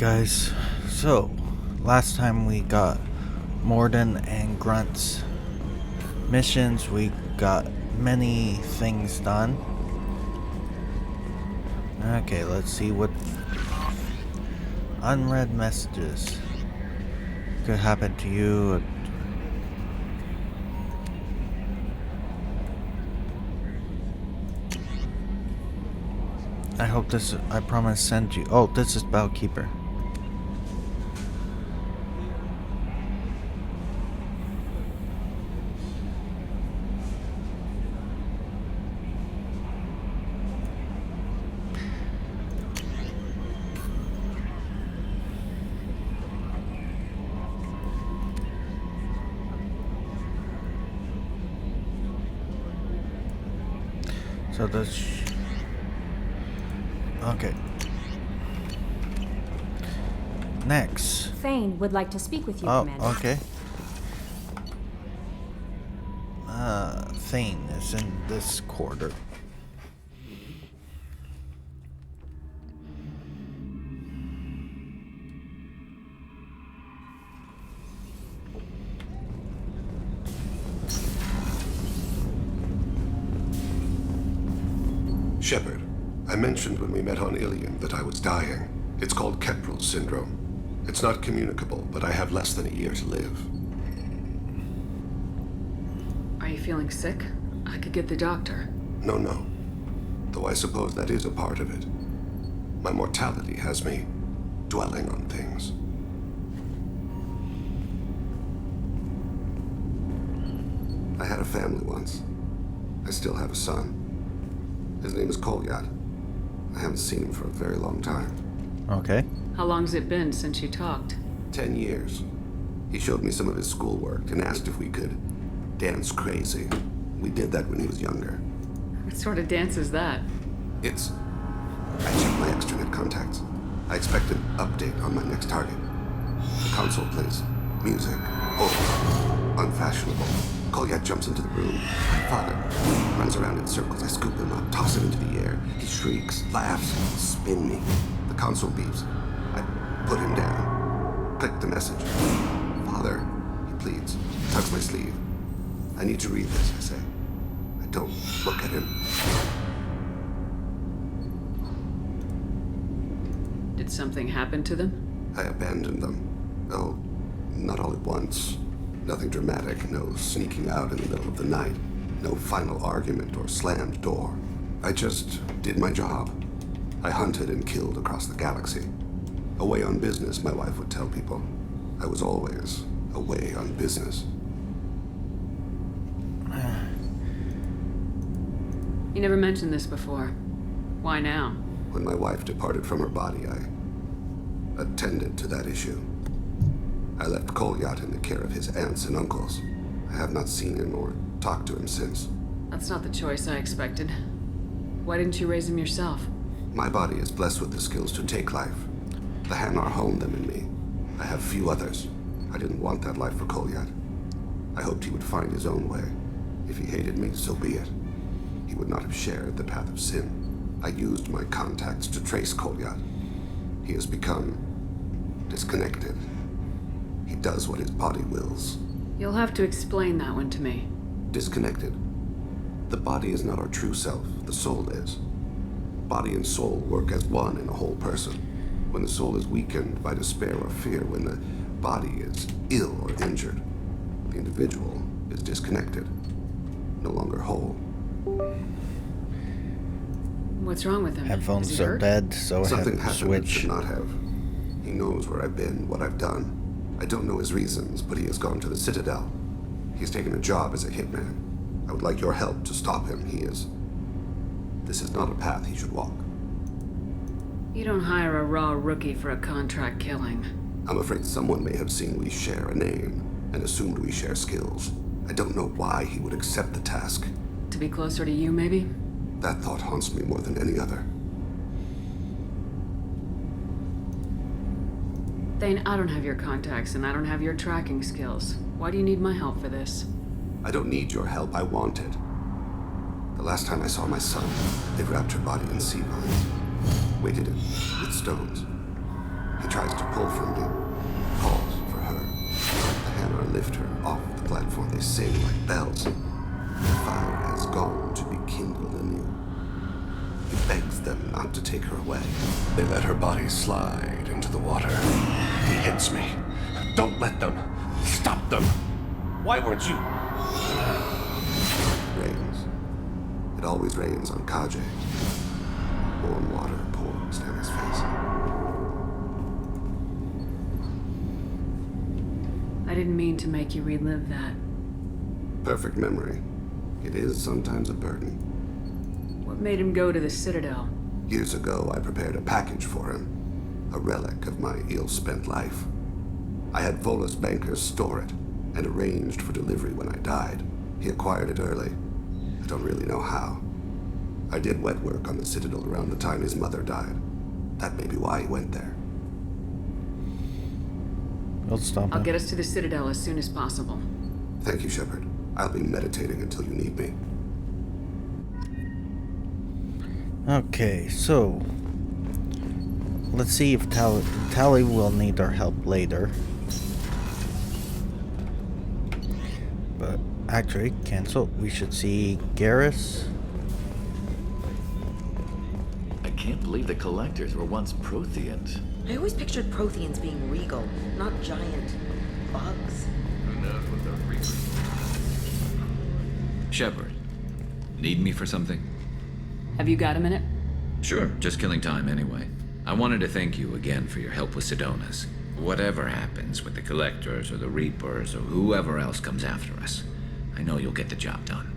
Guys, so last time we got Morden and Grunt's missions. We got many things done. Okay, let's see what unread messages could happen to you. I hope this, I promise send you. Oh, this is Bellkeeper. So this. Okay. Next. Thane would like to speak with you, Commander. Okay. Thane is in this quarter. Shepard, I mentioned when we met on Ilion that I was dying. It's called Keprel syndrome. It's not communicable, but I have less than a year to live. Are you feeling sick? I could get the doctor. No. Though I suppose that is a part of it. My mortality has me dwelling on things. I had a family once. I still have a son. His name is Kolyat. I haven't seen him for a very long time. Okay. How long's it been since you talked? 10 years. He showed me some of his schoolwork and asked if we could dance crazy. We did that when he was younger. What sort of dance is that? I checked my extranet contacts. I expect an update on my next target. The console plays music. Oh, unfashionable. Kolyat jumps into the room. My father runs around in circles. I scoop him up, toss him into the air. He shrieks, laughs, spin me. The console beeps. I put him down. Click the message. Father, he pleads. Tugs my sleeve. I need to read this, I say. I don't look at him. Did something happen to them? I abandoned them. Oh, not all at once. Nothing dramatic, no sneaking out in the middle of the night, no final argument or slammed door. I just did my job. I hunted and killed across the galaxy. Away on business, my wife would tell people. I was always away on business. You never mentioned this before. Why now? When my wife departed from her body, I attended to that issue. I left Kolyat in the care of his aunts and uncles. I have not seen him or talked to him since. That's not the choice I expected. Why didn't you raise him yourself? My body is blessed with the skills to take life. The Hanar honed them in me. I have few others. I didn't want that life for Kolyat. I hoped he would find his own way. If he hated me, so be it. He would not have shared the path of sin. I used my contacts to trace Kolyat. He has become disconnected. He does what his body wills. You'll have to explain that one to me. Disconnected. The body is not our true self. The soul is. Body and soul work as one in a whole person. When the soul is weakened by despair or fear, when the body is ill or injured, the individual is disconnected, no longer whole. What's wrong with him? Headphones Is he are hurt? dead, so I Something have to happened that switch. should not have. He knows where I've been, what I've done. I don't know his reasons, but he has gone to the Citadel. He's taken a job as a hitman. I would like your help to stop him. This is not a path he should walk. You don't hire a raw rookie for a contract killing. I'm afraid someone may have seen we share a name and assumed we share skills. I don't know why he would accept the task. To be closer to you, maybe? That thought haunts me more than any other. Thane, I don't have your contacts and I don't have your tracking skills. Why do you need my help for this? I don't need your help. I want it. The last time I saw my son, they wrapped her body in sea vines, weighted it with stones. He tries to pull from me, calls for her. The hammer lift her off the platform. They sing like bells. The fire has gone to be kindled anew. He begs them not to take her away. They let her body slide into the water. He hits me. Don't let them. Stop them. Why weren't you? Rains. It always rains on Kaje. Warm water pours down his face. I didn't mean to make you relive that. Perfect memory. It is sometimes a burden. What made him go to the Citadel? Years ago, I prepared a package for him. A relic of my ill-spent life. I had Volus bankers store it, and arranged for delivery when I died. He acquired it early. I don't really know how. I did wet work on the Citadel around the time his mother died. That may be why he went there. We'll stop I'll him. get us to the Citadel as soon as possible. Thank you, Shepard. I'll be meditating until you need me. Okay, so let's see if Tally will need our help later. But actually, cancel. We should see Garrus. I can't believe the collectors were once Protheans. I always pictured Protheans being regal, not giant bugs. Who knows what they're reaping? Shepard, need me for something? Have you got a minute? Sure, just killing time anyway. I wanted to thank you again for your help with Sidonis. Whatever happens with the Collectors or the Reapers or whoever else comes after us, I know you'll get the job done.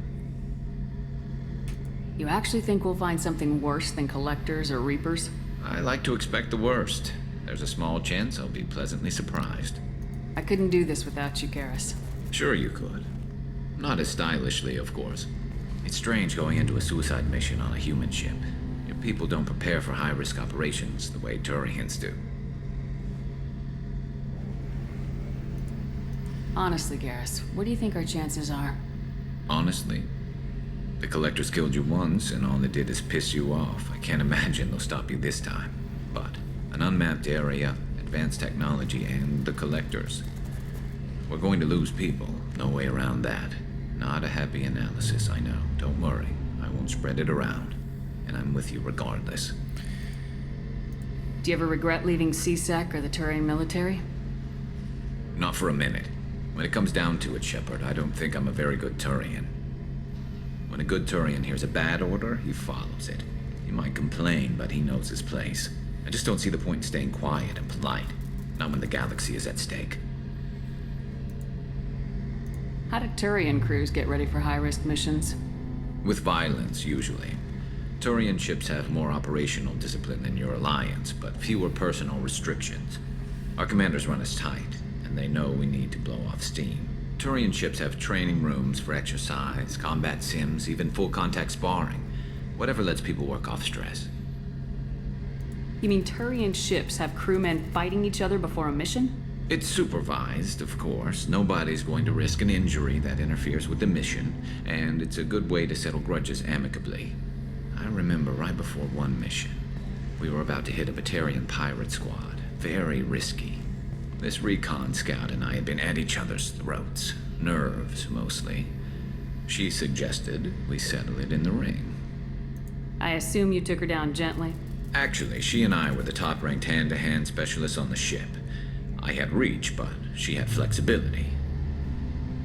You actually think we'll find something worse than Collectors or Reapers? I like to expect the worst. There's a small chance I'll be pleasantly surprised. I couldn't do this without you, Garrus. Sure you could. Not as stylishly, of course. It's strange going into a suicide mission on a human ship. Your people don't prepare for high-risk operations the way Turians do. Honestly, Garrus, what do you think our chances are? Honestly, the Collectors killed you once, and all they did is piss you off. I can't imagine they'll stop you this time. But an unmapped area, advanced technology, and the Collectors. We're going to lose people. No way around that. Not a happy analysis, I know. Don't worry. I won't spread it around. And I'm with you regardless. Do you ever regret leaving CSEC or the Turian military? Not for a minute. When it comes down to it, Shepard, I don't think I'm a very good Turian. When a good Turian hears a bad order, he follows it. He might complain, but he knows his place. I just don't see the point in staying quiet and polite. Not when the galaxy is at stake. How do Turian crews get ready for high-risk missions? With violence, usually. Turian ships have more operational discipline than your alliance, but fewer personal restrictions. Our commanders run us tight, and they know we need to blow off steam. Turian ships have training rooms for exercise, combat sims, even full-contact sparring. Whatever lets people work off stress. You mean Turian ships have crewmen fighting each other before a mission? It's supervised, of course. Nobody's going to risk an injury that interferes with the mission, and it's a good way to settle grudges amicably. I remember right before one mission, we were about to hit a Batarian pirate squad. Very risky. This recon scout and I had been at each other's throats. Nerves, mostly. She suggested we settle it in the ring. I assume you took her down gently? Actually, she and I were the top-ranked hand-to-hand specialists on the ship. I had reach, but she had flexibility.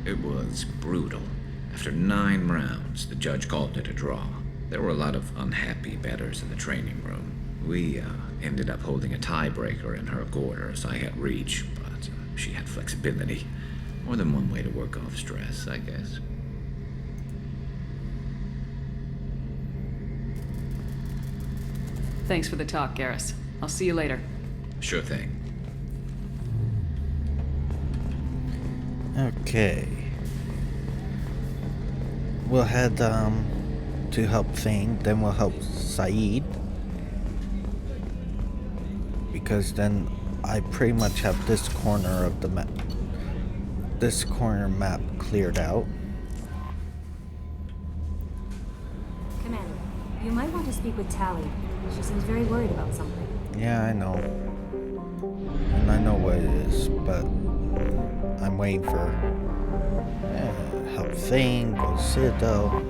It was brutal. After 9 rounds, the judge called it a draw. There were a lot of unhappy bettors in the training room. We ended up holding a tiebreaker in her quarters. I had reach, but she had flexibility. More than one way to work off stress, I guess. Thanks for the talk, Garrus. I'll see you later. Sure thing. Okay. We'll head to help Thane, then we'll help Saeed. Because then I pretty much have this corner of the map. This corner map cleared out. Commander, you might want to speak with Tally. She seems very worried about something. Yeah, I know. And I know what it is, but I'm waiting for help Thane, go to Citadel.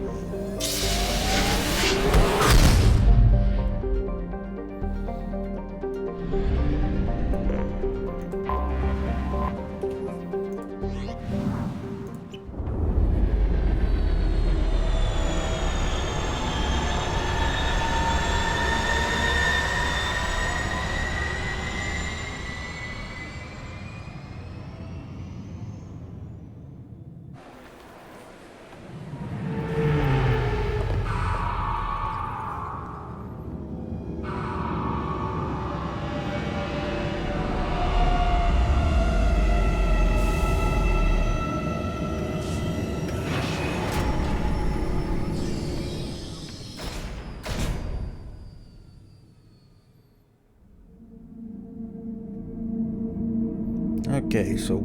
Okay, so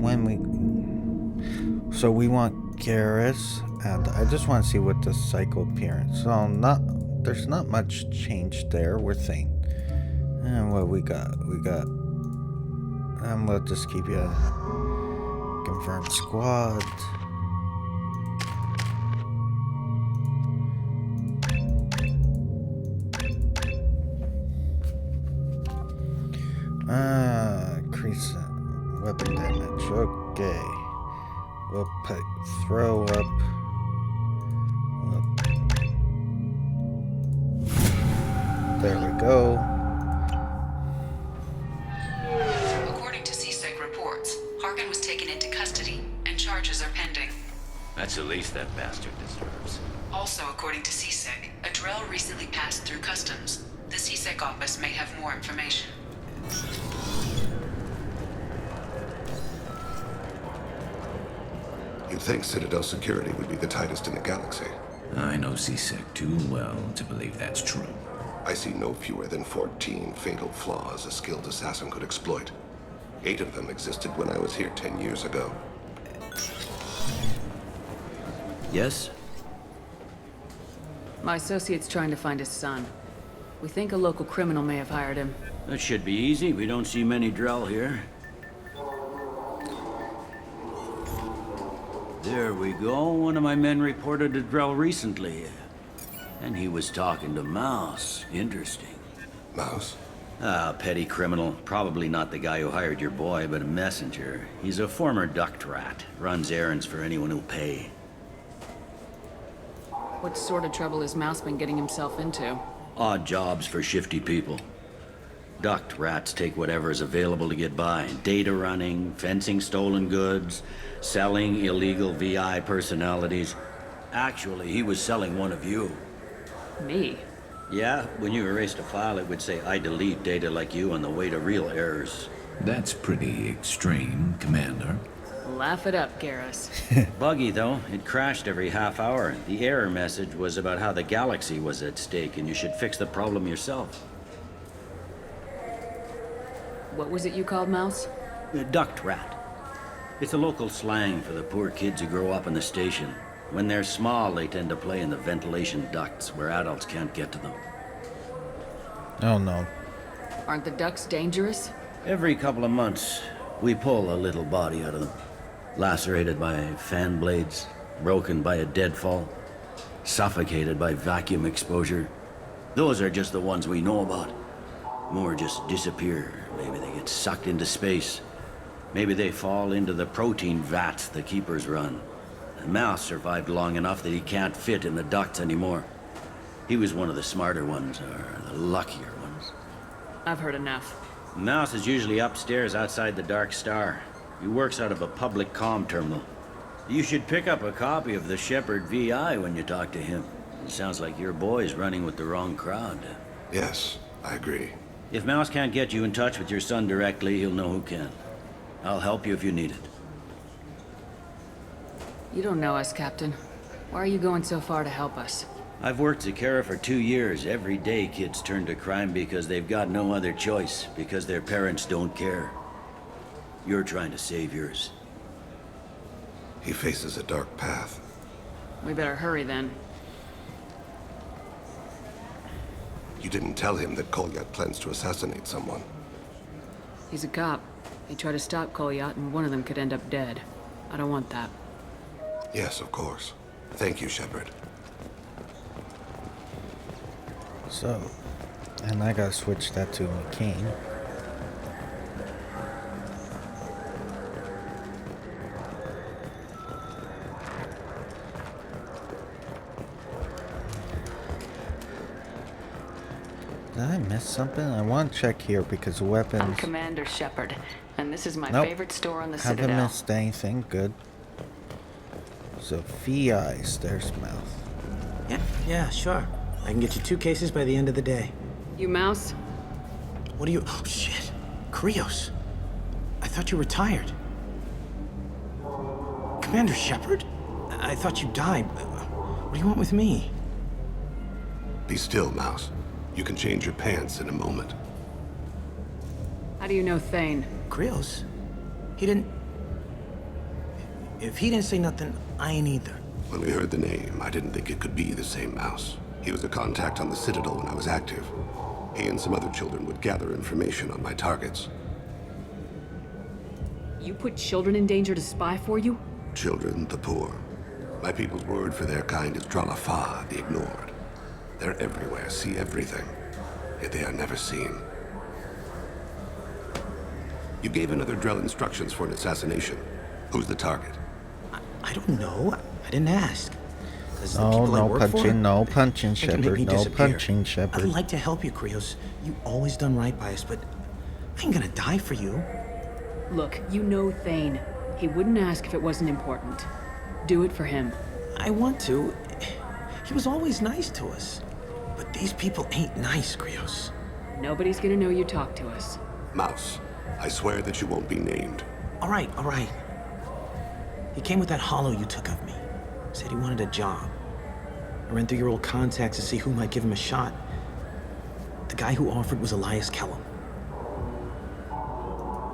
we want Garrus, and I just want to see what the cycle appearance. So there's not much change there. We're Thane. And what we got? We'll just keep you confirmed squad. Increase weapon damage. Okay. We'll put throw up. There we go. According to CSEC reports, Harkin was taken into custody and charges are pending. That's the least that bastard deserves. Also, according to CSEC, a Drell recently passed through customs. The CSEC office may have more information. You'd think Citadel security would be the tightest in the galaxy. I know CSEC too well to believe that's true. I see no fewer than 14 fatal flaws a skilled assassin could exploit. 8 of them existed when I was here 10 years ago. Yes? My associate's trying to find his son. We think a local criminal may have hired him. That should be easy. We don't see many Drell here. There we go. One of my men reported a Drell recently. And he was talking to Mouse. Interesting. Mouse? Ah, petty criminal. Probably not the guy who hired your boy, but a messenger. He's a former duct rat. Runs errands for anyone who'll pay. What sort of trouble has Mouse been getting himself into? Odd jobs for shifty people. Duct rats take whatever is available to get by. Data running, fencing stolen goods, selling illegal VI personalities. Actually, he was selling one of you. Me? Yeah, when you erased a file, it would say, I delete data like you on the way to real errors. That's pretty extreme, Commander. Laugh it up, Garrus. Buggy, though. It crashed every half hour. The error message was about how the galaxy was at stake, and you should fix the problem yourself. What was it you called Mouse? A duct rat. It's a local slang for the poor kids who grow up in the station. When they're small, they tend to play in the ventilation ducts where adults can't get to them. Oh no. Aren't the ducks dangerous? Every couple of months, we pull a little body out of them. Lacerated by fan blades, broken by a deadfall, suffocated by vacuum exposure. Those are just the ones we know about. More just disappear. Maybe they get sucked into space. Maybe they fall into the protein vats the keepers run. The Mouse survived long enough that he can't fit in the ducts anymore. He was one of the smarter ones, or the luckier ones. I've heard enough. Mouse is usually upstairs outside the Dark Star. He works out of a public comm terminal. You should pick up a copy of the Shepard VI when you talk to him. It sounds like your boy's running with the wrong crowd. Yes, I agree. If Mouse can't get you in touch with your son directly, he'll know who can. I'll help you if you need it. You don't know us, Captain. Why are you going so far to help us? I've worked Zakera for 2 years. Every day kids turn to crime because they've got no other choice, because their parents don't care. You're trying to save yours. He faces a dark path. We better hurry then. You didn't tell him that Kolyat plans to assassinate someone. He's a cop. He tried to stop Kolyat, and one of them could end up dead. I don't want that. Yes, of course. Thank you, Shepard. So, and I gotta switch that to McCain. Did I miss something? I want to check here because weapons. I'm Commander Shepard, and this is my Nope. favorite store on the Haven't Citadel. missed anything. Good. So, eyes. There's mouth. Yeah, sure. I can get you 2 cases by the end of the day. You Mouse? What are you... Oh, shit. Krios. I thought you retired. Commander Shepard? I thought you died. What do you want with me? Be still, Mouse. You can change your pants in a moment. How do you know Thane? Krios? He didn't... If he didn't say nothing, I ain't either. When we heard the name, I didn't think it could be the same Mouse. He was a contact on the Citadel when I was active. He and some other children would gather information on my targets. You put children in danger to spy for you? Children, the poor. My people's word for their kind is Dralafa, the ignored. They're everywhere, see everything, yet they are never seen. You gave another Drell instructions for an assassination. Who's the target? I don't know. I didn't ask. The No, people I no work punching, for, no punching, they can make Shepard. me No disappear. punching, Shepard. I'd like to help you, Krios. You always done right by us, but I ain't gonna die for you. Look, you know Thane. He wouldn't ask if it wasn't important. Do it for him. I want to. He was always nice to us. But these people ain't nice, Krios. Nobody's gonna know you talked to us. Mouse, I swear that you won't be named. All right. He came with that hollow you took of me. Said he wanted a job. I ran through your old contacts to see who might give him a shot. The guy who offered was Elias Kellum.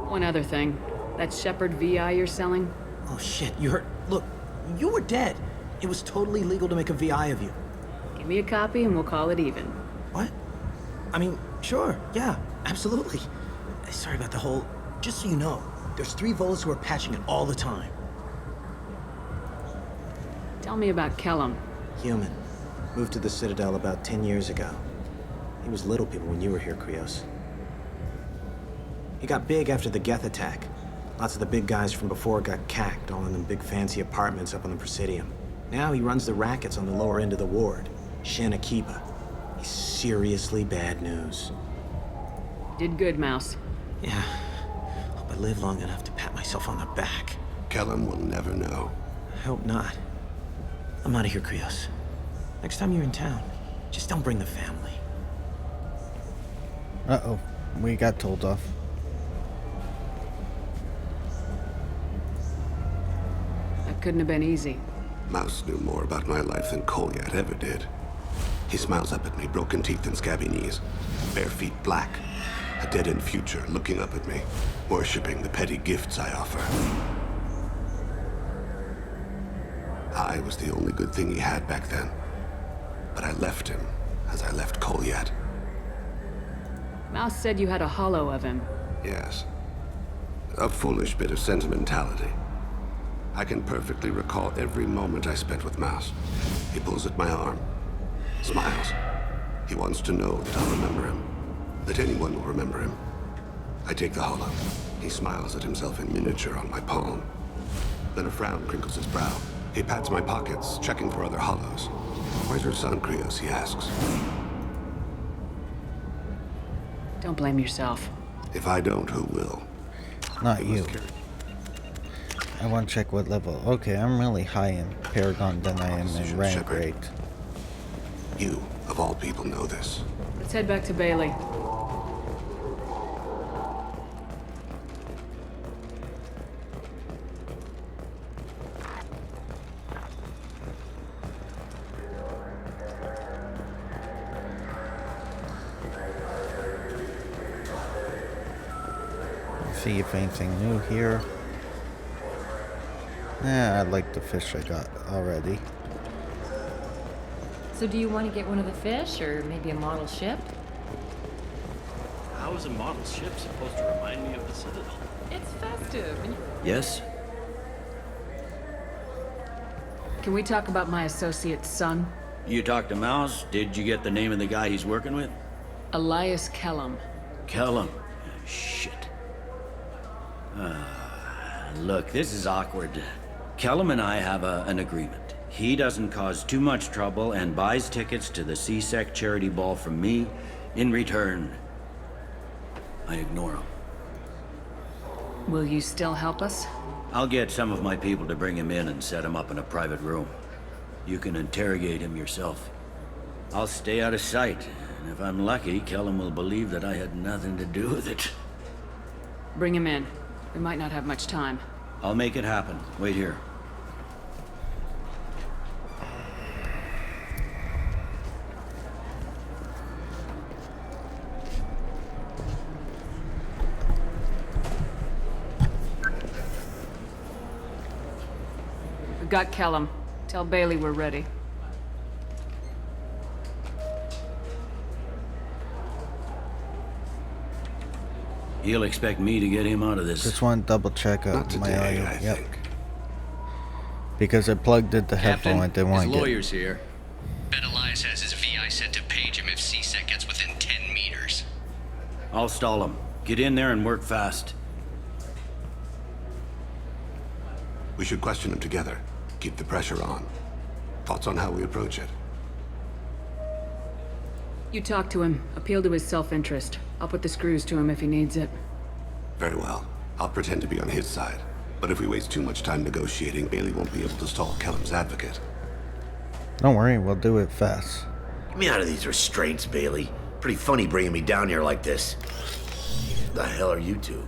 One other thing. That Shepard VI you're selling? Oh shit, you heard? Look, you were dead. It was totally legal to make a VI of you. Give me a copy and we'll call it even. What? I mean, sure, yeah, absolutely. Sorry about the whole... Just so you know, there's 3 Volus who are patching it all the time. Tell me about Kellum. Human. Moved to the Citadel about 10 years ago. He was little people when you were here, Krios. He got big after the Geth attack. Lots of the big guys from before got cacked, all in them big fancy apartments up on the Presidium. Now he runs the rackets on the lower end of the ward. Shin Akiba. He's seriously bad news. Did good, Mouse. Yeah. Hope I live long enough to pat myself on the back. Kellum will never know. I hope not. I'm out of here, Krios. Next time you're in town, just don't bring the family. Uh-oh. We got told off. That couldn't have been easy. Mouse knew more about my life than Kolyat ever did. He smiles up at me, broken teeth and scabby knees. Bare feet black. A dead-end future looking up at me, worshipping the petty gifts I offer. I was the only good thing he had back then. But I left him, as I left Kolyat. Mouse said you had a hollow of him. Yes. A foolish bit of sentimentality. I can perfectly recall every moment I spent with Mouse. He pulls at my arm, smiles. He wants to know that I'll remember him, that anyone will remember him. I take the hollow. He smiles at himself in miniature on my palm. Then a frown crinkles his brow. He pats my pockets, checking for other hollows. Where's your son, Krios? He asks. Don't blame yourself. If I don't, who will? Not you. I want to check what level. Okay, I'm really high in Paragon than I am in rank Shepard. rate. You, of all people, know this. Let's head back to Bailey. See if anything new here. I like the fish I got already. So do you want to get one of the fish, or maybe a model ship? How is a model ship supposed to remind me of the Citadel? It's festive. Yes? Can we talk about my associate's son? You talked to Mouse? Did you get the name of the guy he's working with? Elias Kellum. Kellum. Shit. Look, this is awkward. Kellum and I have an agreement. He doesn't cause too much trouble and buys tickets to the CSEC charity ball from me. In return, I ignore him. Will you still help us? I'll get some of my people to bring him in and set him up in a private room. You can interrogate him yourself. I'll stay out of sight, and if I'm lucky, Kellum will believe that I had nothing to do with it. Bring him in. We might not have much time. I'll make it happen. Wait here. We've got Kellum. Tell Bailey we're ready. He'll expect me to get him out of this. Just want to double check Not out my today, audio. I Yep. think. Because I plugged in the headphone, I didn't want to his get. lawyer's here. Bet Elias has his VI set to page him if CSEC gets within 10 meters. I'll stall him. Get in there and work fast. We should question him together. Keep the pressure on. Thoughts on how we approach it? You talk to him. Appeal to his self-interest. I'll put the screws to him if he needs it. Very well. I'll pretend to be on his side. But if we waste too much time negotiating, Bailey won't be able to stall Kellum's advocate. Don't worry, we'll do it fast. Get me out of these restraints, Bailey. Pretty funny bringing me down here like this. The hell are you two?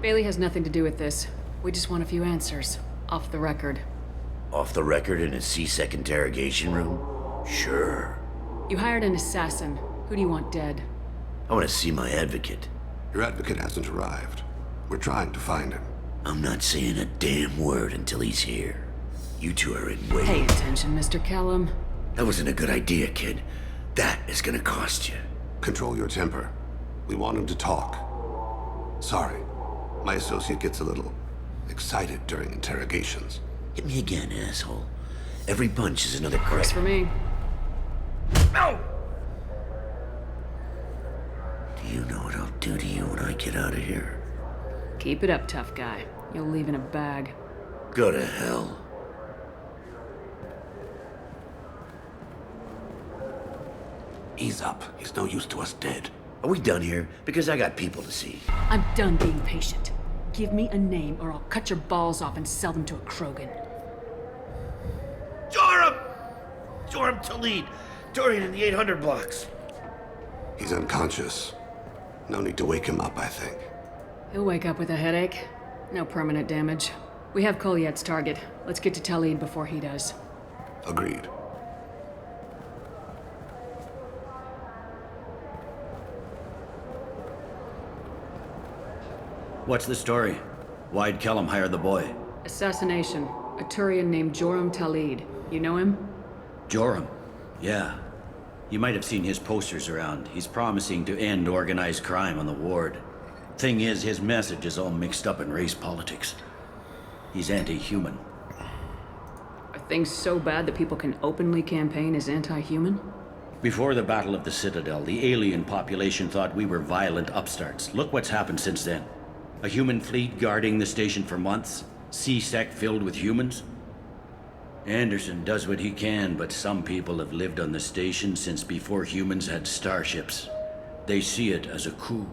Bailey has nothing to do with this. We just want a few answers. Off the record. Off the record in a CSEC interrogation room? Sure. You hired an assassin. Who do you want dead? I want to see my advocate. Your advocate hasn't arrived. We're trying to find him. I'm not saying a damn word until he's here. You two are in way. Pay attention, Mr. Kellum. That wasn't a good idea, kid. That is gonna cost you. Control your temper. We want him to talk. Sorry. My associate gets a little excited during interrogations. Hit me again, asshole. Every punch is another Works for me. No! Do you know what I'll do to you when I get out of here? Keep it up, tough guy. You'll leave in a bag. Go to hell. Ease up. He's no use to us dead. Are we done here? Because I got people to see. I'm done being patient. Give me a name or I'll cut your balls off and sell them to a Krogan. Joram! Joram Talid! Dorian in the 800 blocks. He's unconscious. No need to wake him up, I think. He'll wake up with a headache. No permanent damage. We have Kolyet's target. Let's get to Talid before he does. Agreed. What's the story? Why'd Kellum hire the boy? Assassination. A Turian named Joram Talid. You know him? Joram? Yeah. You might have seen his posters around. He's promising to end organized crime on the ward. Thing is, his message is all mixed up in race politics. He's anti-human. Are things so bad that people can openly campaign as anti-human? Before the Battle of the Citadel, the alien population thought we were violent upstarts. Look what's happened since then. A human fleet guarding the station for months. CSEC filled with humans. Anderson does what he can, but some people have lived on the station since before humans had starships. They see it as a coup.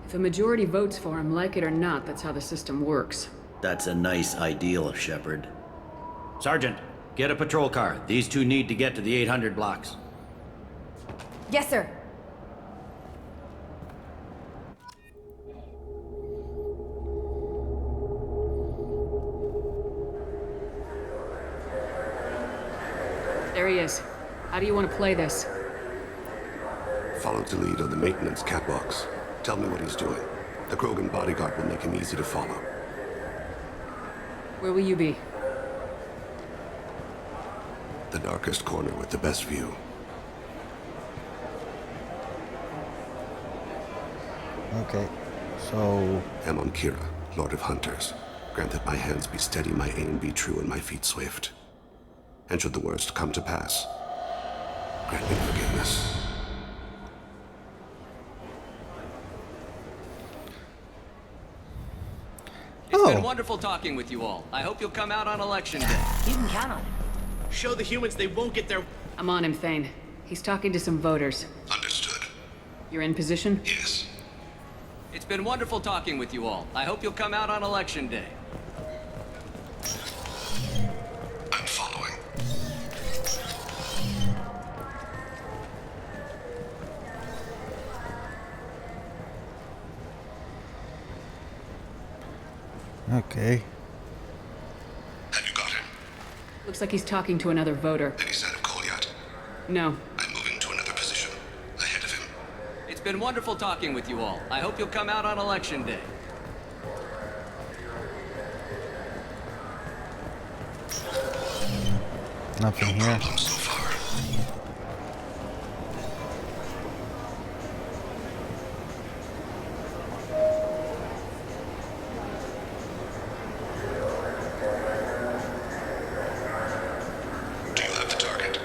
If a majority votes for him, like it or not, that's how the system works. That's a nice ideal, Shepard. Sergeant, get a patrol car. These two need to get to the 800 blocks. Yes, sir. There he is. How do you want to play this? Follow the lead on the maintenance catwalks. Tell me what he's doing. The Krogan bodyguard will make him easy to follow. Where will you be? The darkest corner with the best view. Okay, so... I'm on Kira, Lord of Hunters. Grant that my hands be steady, my aim be true, and my feet swift. And should the worst come to pass, grant me forgiveness. It's been wonderful talking with you all. I hope you'll come out on election day. You can count on it. Show the humans they won't get their... I'm on him, Thane. He's talking to some voters. Understood. You're in position? Yes. It's been wonderful talking with you all. I hope you'll come out on election day. I'm following. Okay. Have you got him? Looks like he's talking to another voter. Any sign of Kolyat? No. I'm moving to another position. Ahead of him. It's been wonderful talking with you all. I hope you'll come out on election day. Nothing here. Problem so far. Do you have the target?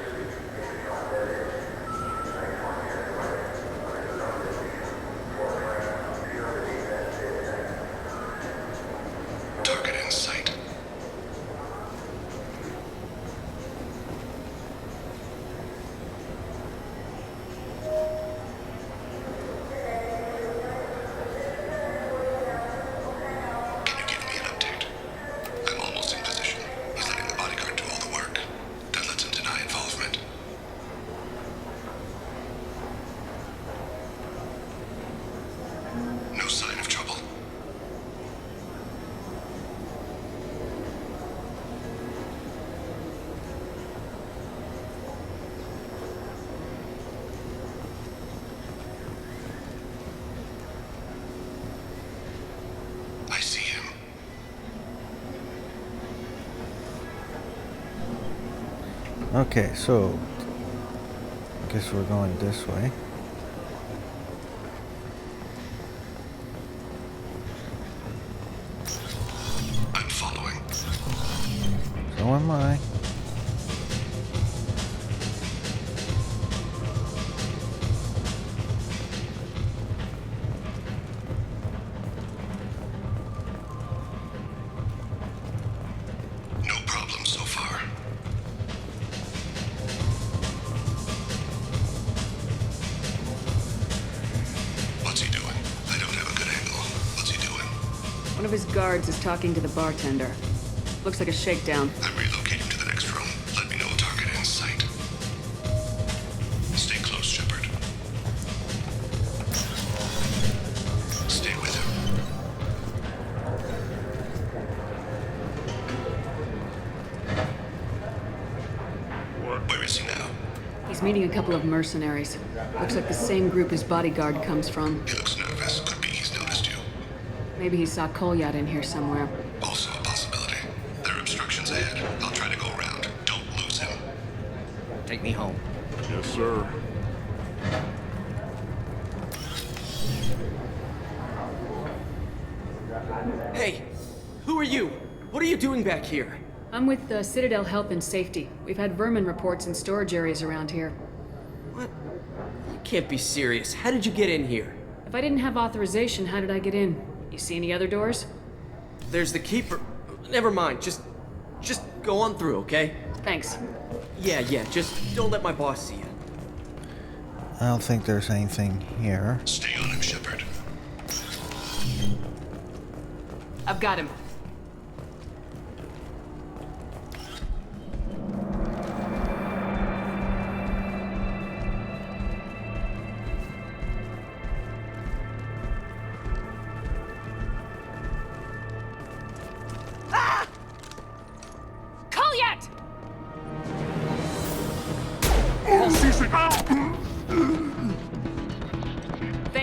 Target in sight. Can you give me an update? I'm almost in position. He's letting the bodyguard do all the work. That lets him deny involvement. No sign of trouble. I see him. Okay, so... I guess we're going this way. I'm following. So am I. No problem so far. What's he doing? I don't have a good angle. What's he doing? One of his guards is talking to the bartender. Looks like a shakedown. I'm relocating to the next room. Let me know a target in sight. Stay close, Shepard. Stay with him. Where is he now? He's meeting a couple of mercenaries. Looks like the same group his bodyguard comes from. He looks nervous. Could be he's noticed you. Maybe he saw Kolyat in here somewhere. Also a possibility. There are obstructions ahead. I'll try to go around. Don't lose him. Take me home. Yes, sir. Hey, who are you? What are you doing back here? I'm with the Citadel Health and Safety. We've had vermin reports in storage areas around here. What? You can't be serious. How did you get in here? If I didn't have authorization, how did I get in? You see any other doors? There's the keeper. Never mind. Just go on through, okay? Thanks. Yeah. Just don't let my boss see you. I don't think there's anything here. Stay on him, Shepard. I've got him. Kolyat!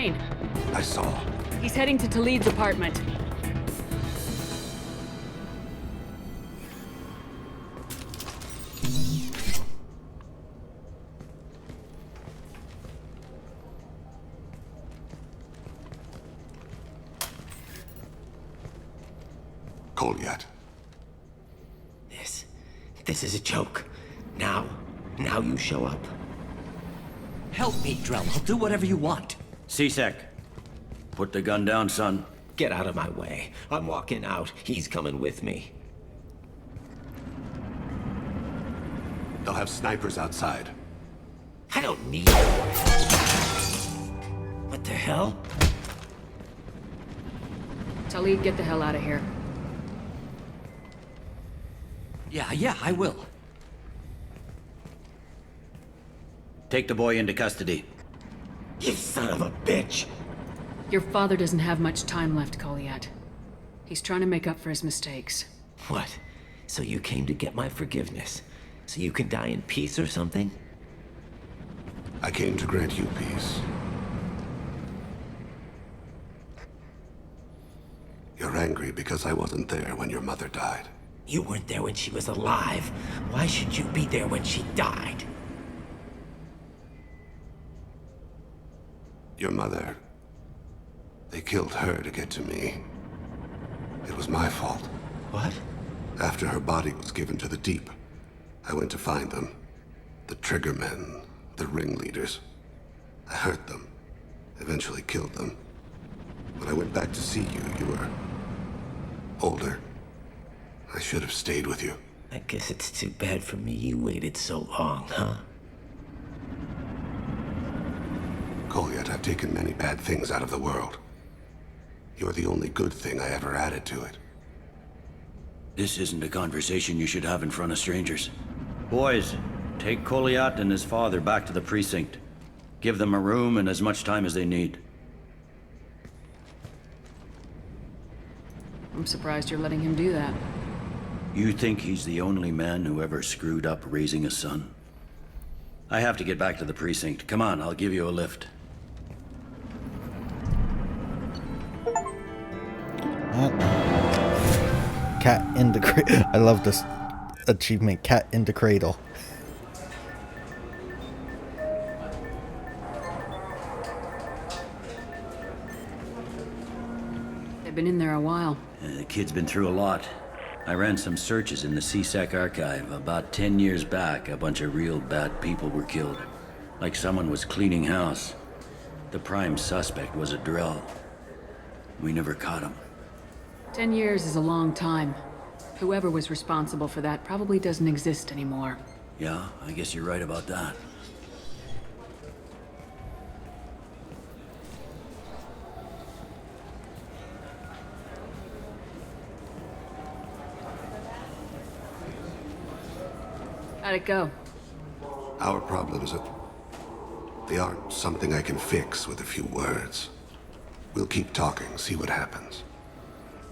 plane. I saw. He's heading to Talid's apartment. Kolyat. This is a joke. Now you show up. Help me, Drell. I'll do whatever you want. C-Sec. Put the gun down, son. Get out of my way. I'm walking out. He's coming with me. They'll have snipers outside. I don't need... What the hell? Talid, get the hell out of here. Yeah, I will. Take the boy into custody. You son of a bitch! Your father doesn't have much time left, Kolyat. He's trying to make up for his mistakes. What? So you came to get my forgiveness? So you can die in peace or something? I came to grant you peace. You're angry because I wasn't there when your mother died. You weren't there when she was alive. Why should you be there when she died? Your mother... They killed her to get to me. It was my fault. What? After her body was given to the Deep, I went to find them. The Triggermen, the ringleaders. I hurt them. Eventually killed them. When I went back to see you, you were... older. I should have stayed with you. I guess it's too bad for me you waited so long, huh? Kolyat, I've taken many bad things out of the world. You're the only good thing I ever added to it. This isn't a conversation you should have in front of strangers. Boys, take Kolyat and his father back to the precinct. Give them a room and as much time as they need. I'm surprised you're letting him do that. You think he's the only man who ever screwed up raising a son? I have to get back to the precinct. Come on, I'll give you a lift. Cat in the cradle. I love this achievement. Cat in the cradle. They've been in there a while. The kid's been through a lot. I ran some searches in the C-Sec archive. About 10 years back, a bunch of real bad people were killed. Like someone was cleaning house. The prime suspect was a Drell. We never caught him. 10 years is a long time. Whoever was responsible for that probably doesn't exist anymore. Yeah, I guess you're right about that. How'd it go? Our problems they aren't something I can fix with a few words. We'll keep talking, see what happens.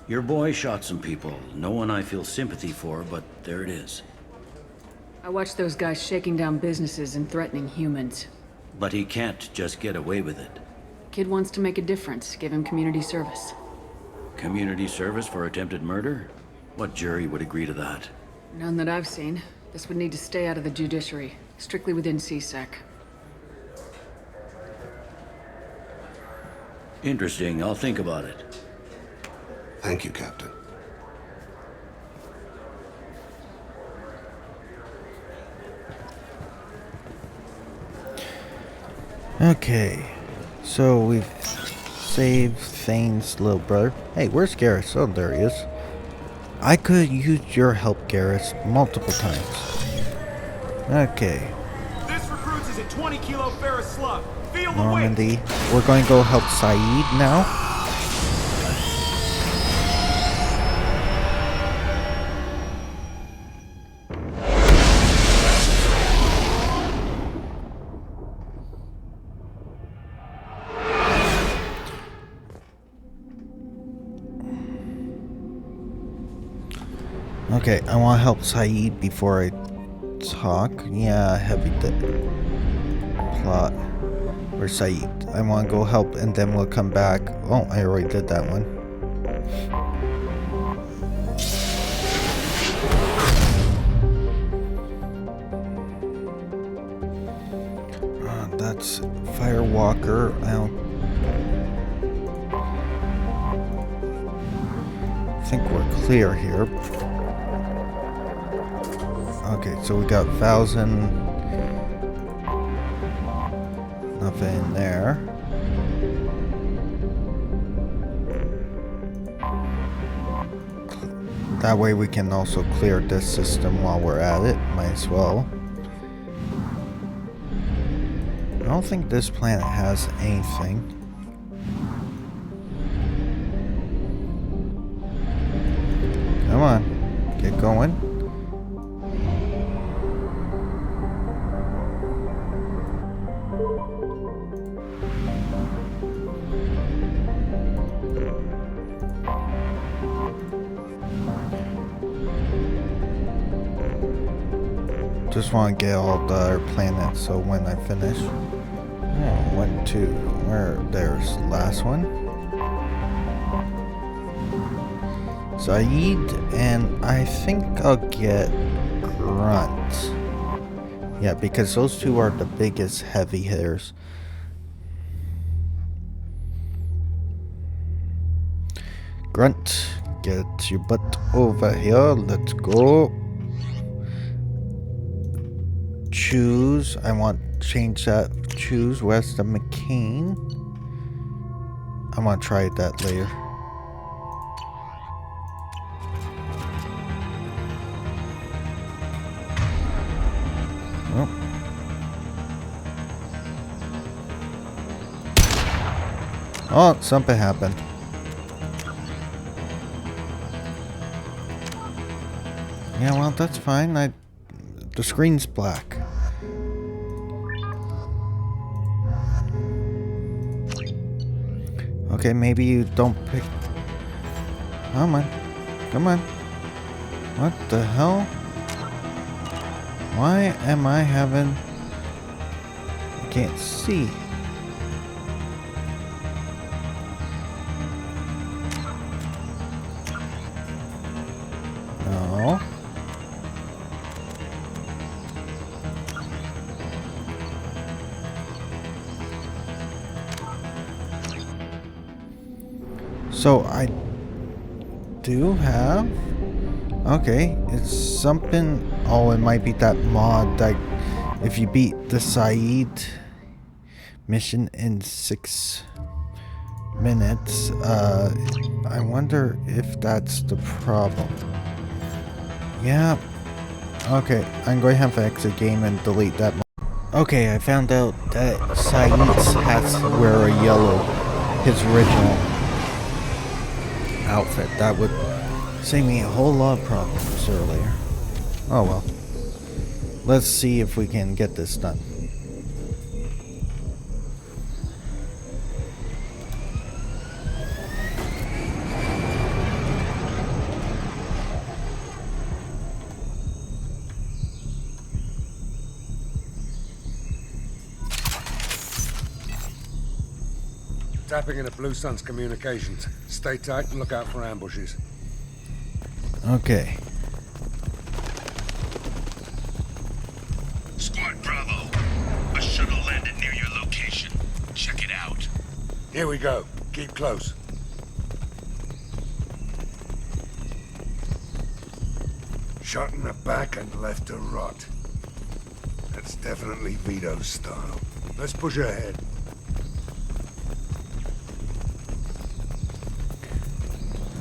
Your boy shot some people. No one I feel sympathy for, but there it is. I watched those guys shaking down businesses and threatening humans. But he can't just get away with it. Kid wants to make a difference. Give him community service. Community service for attempted murder? What jury would agree to that? None that I've seen. This would need to stay out of the judiciary. Strictly within C-Sec. Interesting. I'll think about it. Thank you, Captain. Okay. So we've saved Thane's little brother. Hey, where's Garrus? Oh, there he is. I could use your help, Garrus, multiple times. Okay. This recruits is a 20 kilo ferrous slug. Feel the weight. Normandy. We're going to go help Saeed now. Okay, I want to help Saeed before I talk. Yeah, heavy plot. Or Saeed. I want to go help and then we'll come back. Oh, I already did that one. That's Firewalker. I think we're clear here. Okay, so we got 1,000. Nothing in there. That way we can also clear this system while we're at it. Might as well. I don't think this planet has anything. Come on, get going. Just want to get all the other planets so when I finish. Oh, 1, 2. There's the last one. Saeed, and I think I'll get Grunt. Yeah, because those two are the biggest heavy hitters. Grunt, get your butt over here. Let's go. Choose. I want to change that. Choose. Where's the McCain? I want to try that later. Oh, something happened. Yeah, well, that's fine. The screen's black. Okay, maybe you don't pick... Come on. Come on. What the hell? Why am I having... I can't see. No. So I do have... Okay, it's something... Oh, it might be that mod that if you beat the Saeed mission in 6 minutes, I wonder if that's the problem. Yeah. Okay, I'm going to have to exit game and delete that. Okay, I found out that Saeed has to wear a yellow, his original outfit. That would save me a whole lot of problems earlier. Oh well. Let's see if we can get this done. Tapping into Blue Sun's communications. Stay tight and look out for ambushes. Okay. Squad Bravo. A shuttle landed near your location. Check it out. Here we go. Keep close. Shot in the back and left to rot. That's definitely Vito's style. Let's push ahead.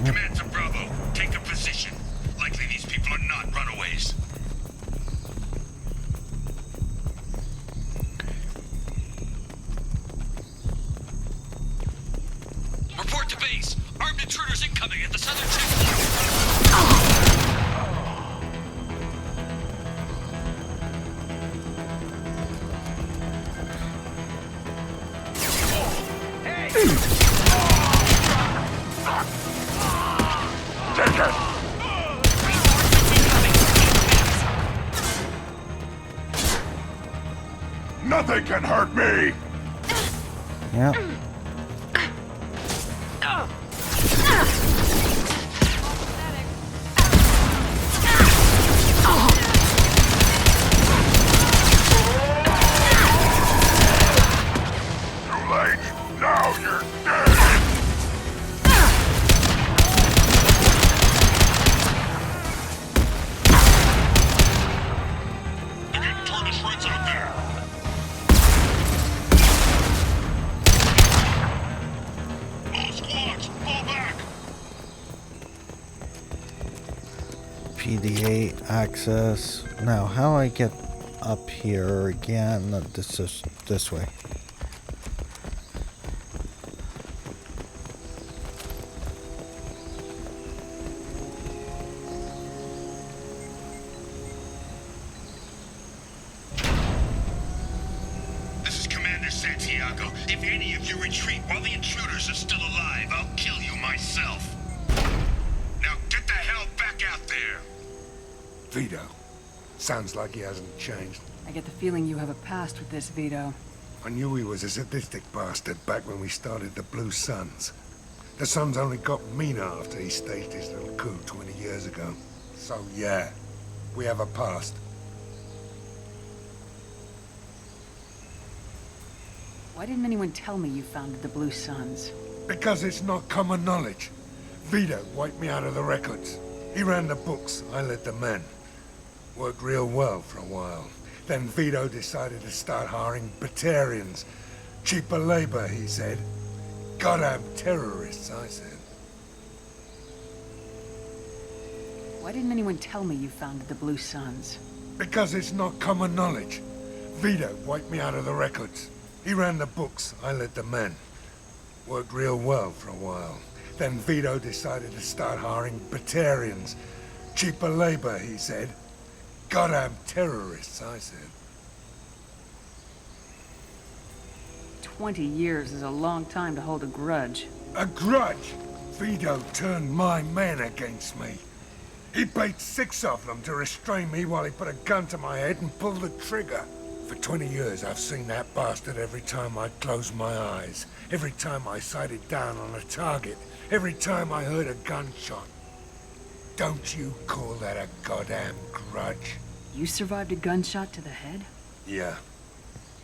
Command to Bravo. Take a position. Likely these people are not runaways. Report to base. Armed intruders incoming at the southern checkpoint. Nothing can hurt me! Yep. Too late. Now you're dead. They're getting torn to shreds out there. All squads, fall back. PDA access. Now, how do I get up here again? No, this is this way. This is Commander Santiago. If any of you retreat while the intruders are still alive, I'll kill you myself. Now get the hell back out there. Vito. Sounds like he hasn't changed. I get the feeling you have a past with this, Vito. I knew he was a sadistic bastard back when we started the Blue Suns. The Suns only got meaner after he staged his little coup 20 years ago. So yeah, we have a past. Why didn't anyone tell me you founded the Blue Suns? Because it's not common knowledge. Vito wiped me out of the records. He ran the books, I led the men. Worked real well for a while. Then Vito decided to start hiring Batarians. Cheaper labor, he said. Goddamn terrorists, I said. Why didn't anyone tell me you founded the Blue Suns? Because it's not common knowledge. Vito wiped me out of the records. He ran the books, I led the men. Worked real well for a while. Then Vito decided to start hiring Batarians. Cheaper labor, he said. Goddamn terrorists, I said. 20 years is a long time to hold a grudge. A grudge? Vito turned my men against me. He paid 6 of them to restrain me while he put a gun to my head and pulled the trigger. For 20 years, I've seen that bastard every time I closed my eyes. Every time I sighted down on a target. Every time I heard a gunshot. Don't you call that a goddamn grudge? You survived a gunshot to the head? Yeah.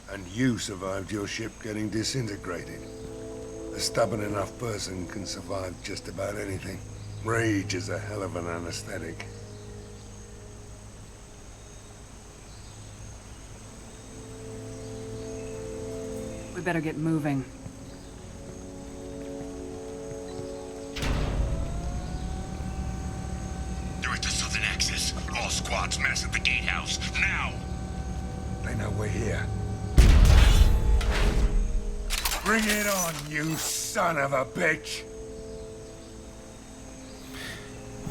And you survived your ship getting disintegrated. A stubborn enough person can survive just about anything. Rage is a hell of an anesthetic. We better get moving. They're at the southern axis. All squads mass at the gatehouse. Now! They know we're here. Bring it on, you son of a bitch!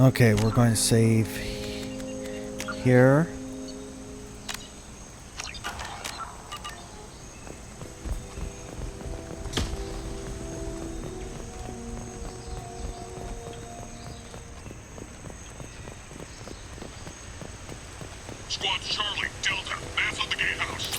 Okay, we're going to save here. Squad Charlie, Delta, mass at the gatehouse.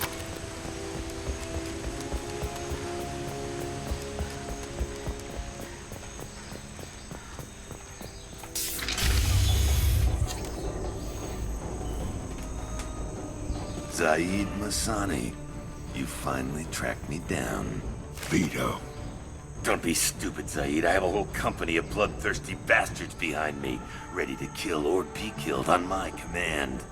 Zaid Masani, you finally tracked me down. Vito. Don't be stupid, Zaid. I have a whole company of bloodthirsty bastards behind me, ready to kill or be killed on my command.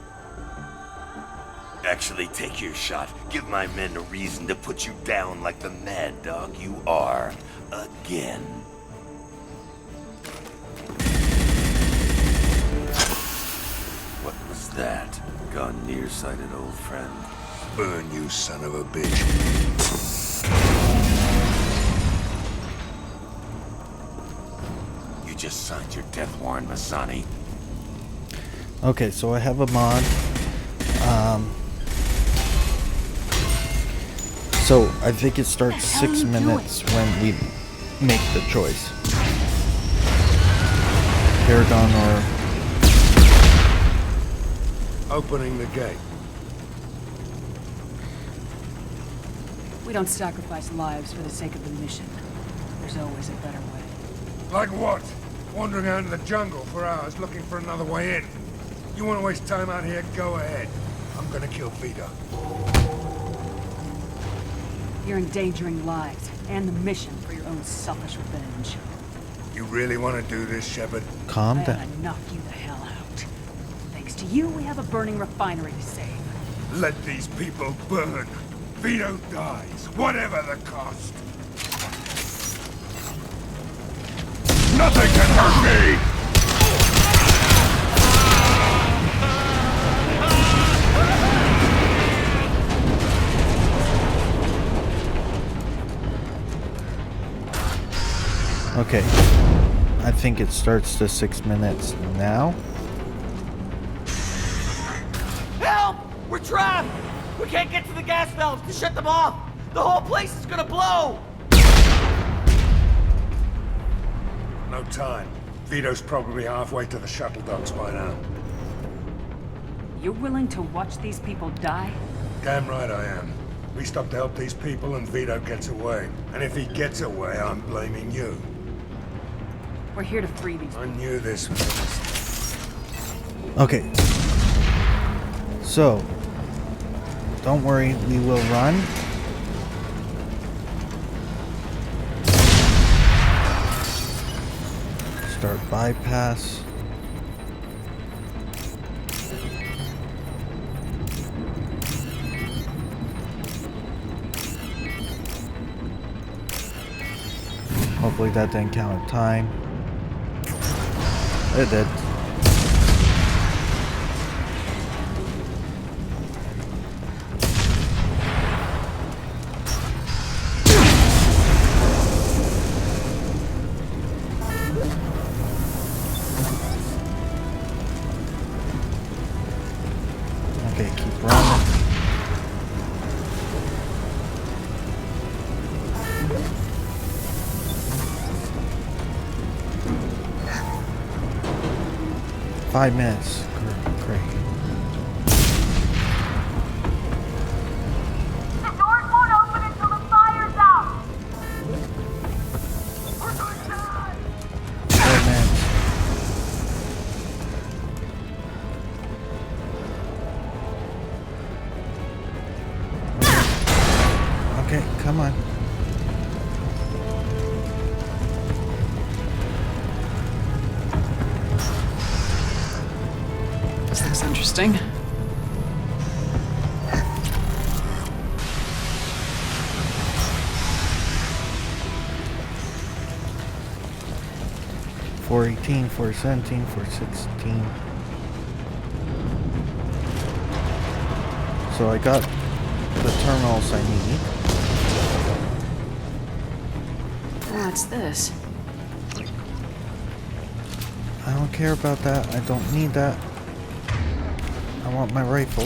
Actually, take your shot. Give my men a reason to put you down like the mad dog you are. Again. What was that? Gone nearsighted, old friend. Burn, you son of a bitch. You just signed your death warrant, Masani. Okay, so I have a mod. So I think it starts 6 minutes when we make the choice. Paragon or... Opening the gate. We don't sacrifice lives for the sake of the mission. There's always a better way. Like what? Wandering out in the jungle for hours looking for another way in. You want to waste time out here? Go ahead. I'm gonna kill Vito. You're endangering lives and the mission for your own selfish revenge. You really want to do this, Shepard? Calm I ought down. to knock you the hell out. Thanks to you, we have a burning refinery to save. Let these people burn. Vito dies, whatever the cost. Nothing can hurt me! Okay. I think it starts to 6 minutes now. Help! We're trapped! We can't get to the gas valves to shut them off! The whole place is gonna blow! No time. Vito's probably halfway to the shuttle docks by now. You're willing to watch these people die? Damn right I am. We stop to help these people and Vito gets away. And if he gets away, I'm blaming you. We're here to free these. I knew this was... Okay. So, don't worry, we will run. Start bypass. Hopefully that didn't count time. It did. Okay, keep running. Five minutes. Great. The doors won't open until the fire's out! We're gonna die! 5 minutes. Okay, come on. This looks interesting. $418, $417, $416. So I got the terminals I need. What's this? I don't care about that. I don't need that. I want my rifle.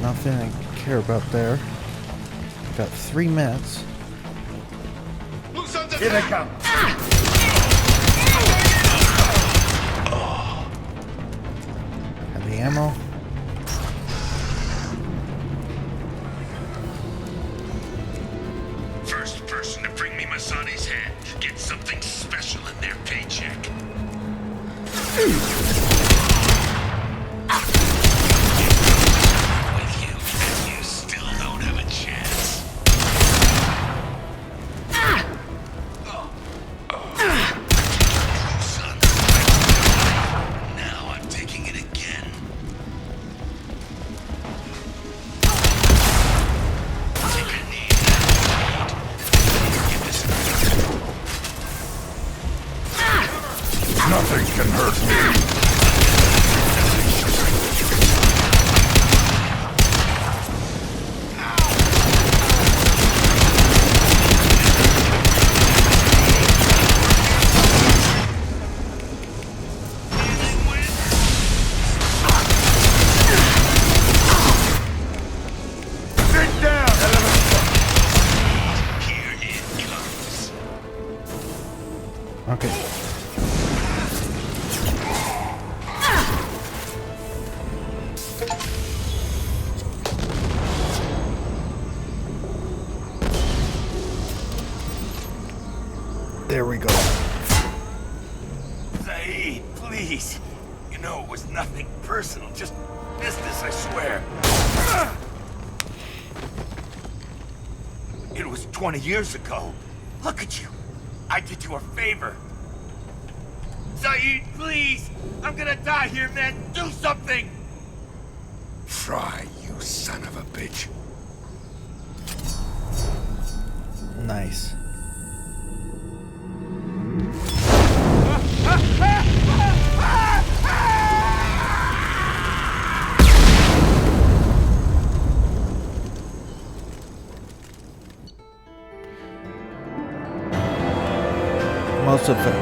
Nothing I care about there. Got 3 minutes. Here they come. Have the ammo. First person to bring me Masani's head gets something special in their paycheck. With you still don't have a chance. Son. Now I'm taking it again. Take a knee. Nothing can hurt me. Sit down, Here it comes. Okay. There we go. Zaid, please. You know it was nothing personal, just business, I swear. It was 20 years ago. Look at you. I did you a favor. Zaid, please! I'm gonna die here, man! Do something! Try, you son of a bitch. Nice. Most of it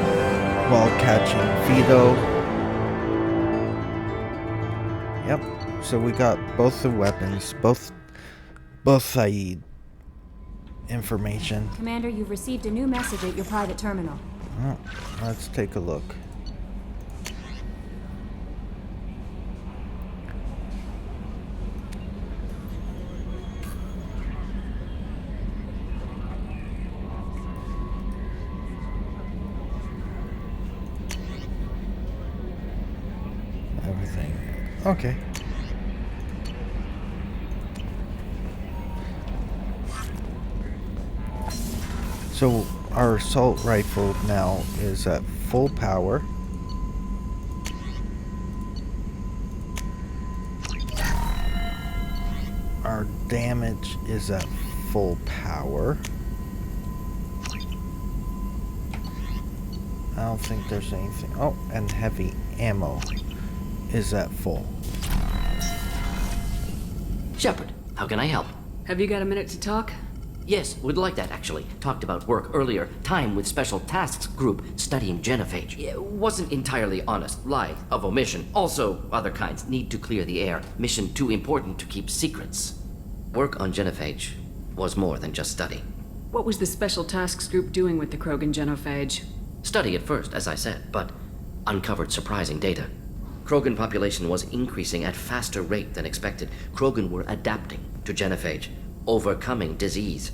while catching Fido. Yep. So we got both the weapons, both Saeed information. Commander, you've received a new message at your private terminal. Oh, let's take a look. Everything. Okay. So our assault rifle now is at full power. Our damage is at full power. I don't think there's anything. Oh, and heavy ammo is at full. Shepard, how can I help? Have you got a minute to talk? Yes, would like that actually. Talked about work earlier. Time with Special Tasks Group studying genophage. It wasn't entirely honest. Lie of omission. Also, other kinds. Need to clear the air. Mission too important to keep secrets. Work on genophage was more than just study. What was the Special Tasks Group doing with the Krogan genophage? Study at first, as I said, but uncovered surprising data. Krogan population was increasing at faster rate than expected. Krogan were adapting to genophage, overcoming disease.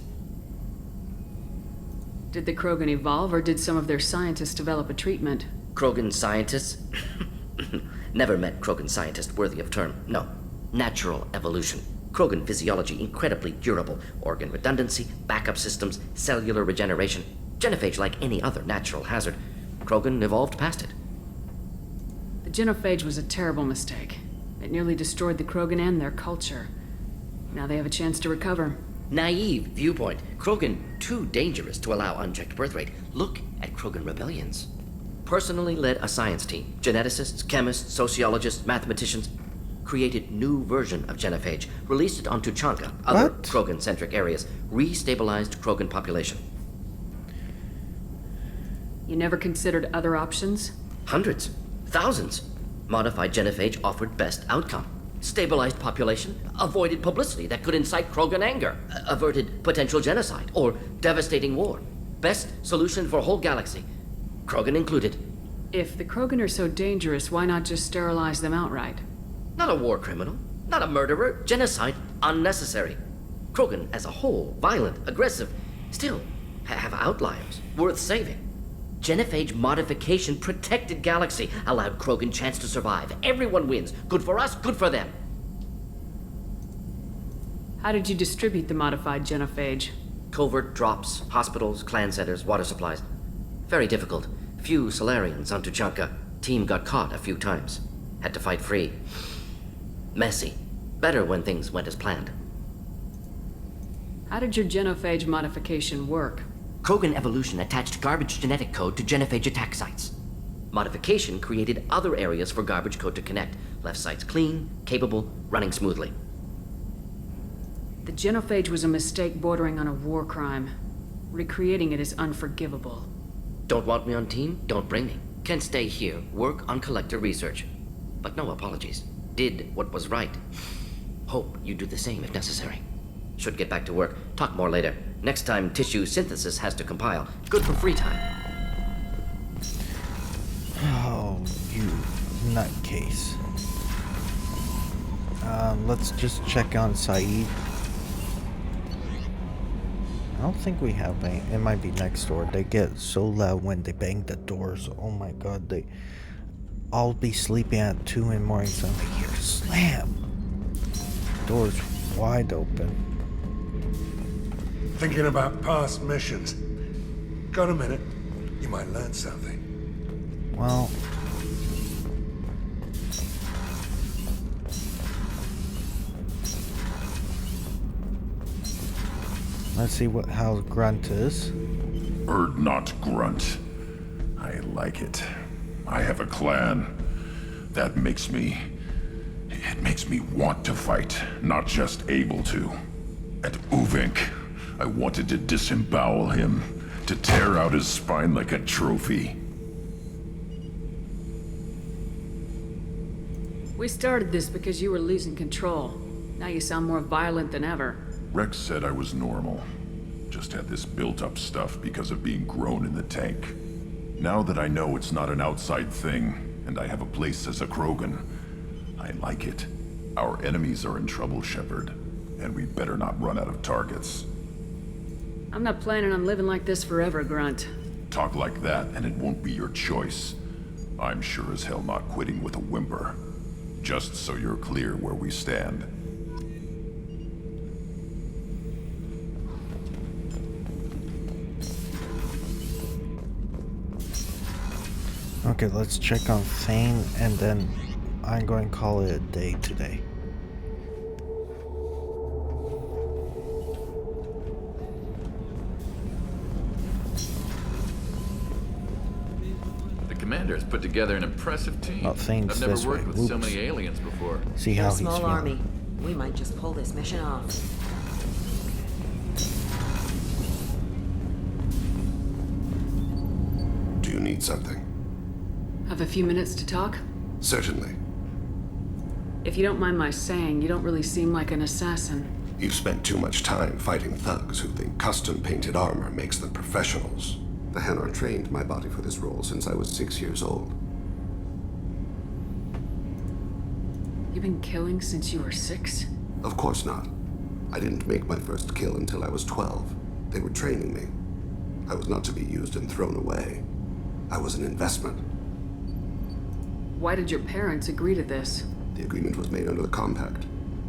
Did the Krogan evolve, or did some of their scientists develop a treatment? Krogan scientists? Never met Krogan scientist worthy of term. No. Natural evolution. Krogan physiology incredibly durable. Organ redundancy, backup systems, cellular regeneration. Genophage like any other natural hazard. Krogan evolved past it. The genophage was a terrible mistake. It nearly destroyed the Krogan and their culture. Now they have a chance to recover. Naive viewpoint. Krogan too dangerous to allow unchecked birth rate. Look at Krogan rebellions. Personally led a science team. Geneticists, chemists, sociologists, mathematicians. Created new version of genophage. Released it on Tuchanka, other Krogan-centric areas. Restabilized Krogan population. You never considered other options? Hundreds. Thousands. Modified genophage offered best outcome. Stabilized population, avoided publicity that could incite Krogan anger, averted potential genocide or devastating war. Best solution for whole galaxy, Krogan included. If the Krogan are so dangerous, why not just sterilize them outright? Not a war criminal, not a murderer, genocide unnecessary. Krogan as a whole, violent, aggressive, still have outliers worth saving. Genophage modification protected galaxy, allowed Krogan chance to survive. Everyone wins. Good for us, good for them. How did you distribute the modified genophage? Covert drops, hospitals, clan centers, water supplies. Very difficult. Few Solarians on Tuchanka. Team got caught a few times. Had to fight free. Messy. Better when things went as planned. How did your genophage modification work? Krogan evolution attached garbage genetic code to genophage attack sites. Modification created other areas for garbage code to connect. Left sites clean, capable, running smoothly. The genophage was a mistake bordering on a war crime. Recreating it is unforgivable. Don't want me on team? Don't bring me. Can stay here, work on collector research. But no apologies. Did what was right. Hope you do the same if necessary. Should get back to work. Talk more later. Next time, tissue synthesis has to compile. Good for free time. Oh, you nutcase. Let's just check on Saeed. I don't think we have any. It might be next door. They get so loud when they bang the doors. Oh my god, I'll be sleeping at 2 in the morning, suddenly hear slam. Doors wide open. Thinking about past missions. Got a minute? You might learn something. Well, let's see how Grunt is. Erd not Grunt. I like it. I have a clan. That makes me... It makes me want to fight, not just able to. At Uvink, I wanted to disembowel him, to tear out his spine like a trophy. We started this because you were losing control. Now you sound more violent than ever. Rex said I was normal. Just had this built-up stuff because of being grown in the tank. Now that I know it's not an outside thing, and I have a place as a Krogan, I like it. Our enemies are in trouble, Shepard, and we better not run out of targets. I'm not planning on living like this forever, Grunt. Talk like that, and it won't be your choice. I'm sure as hell not quitting with a whimper. Just so you're clear where we stand. Okay, let's check on Thane, and then I'm going to call it a day today. The commander has put together an impressive team. Oh, Thane's I've never this worked way. with so Oops. many aliens before. See We're how a he's small feeling. army. We might just pull this mission off. Do you need something? Have a few minutes to talk? Certainly. If you don't mind my saying, you don't really seem like an assassin. You've spent too much time fighting thugs who think custom-painted armor makes them professionals. The Hanar trained my body for this role since I was 6 years old. You've been killing since you were 6? Of course not. I didn't make my first kill until I was 12. They were training me. I was not to be used and thrown away. I was an investment. Why did your parents agree to this? The agreement was made under the Compact.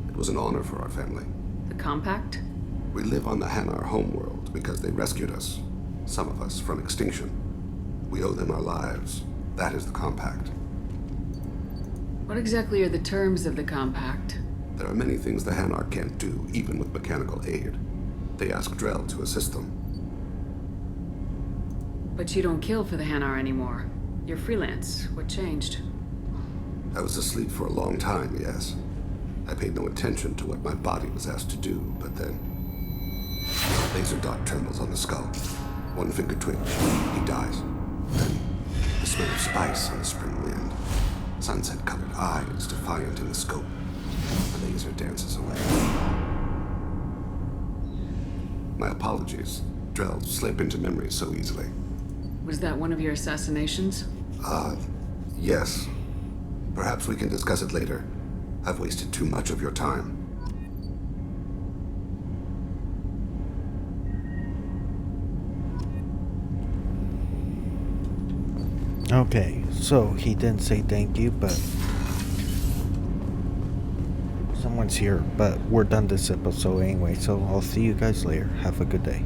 It was an honor for our family. The Compact? We live on the Hanar homeworld because they rescued us. Some of us from extinction. We owe them our lives. That is the Compact. What exactly are the terms of the Compact? There are many things the Hanar can't do, even with mechanical aid. They ask Drell to assist them. But you don't kill for the Hanar anymore. You're freelance. What changed? I was asleep for a long time, yes. I paid no attention to what my body was asked to do, but then... Laser dot trembles on the skull. One finger twitch. He dies. Then, the smell of spice on the spring wind. Sunset-colored eyes defiant in the scope. The laser dances away. My apologies. Drell slip into memory so easily. Was that one of your assassinations? Yes. Perhaps we can discuss it later. I've wasted too much of your time. Okay, so he didn't say thank you, but someone's here. But we're done this episode anyway, so I'll see you guys later. Have a good day.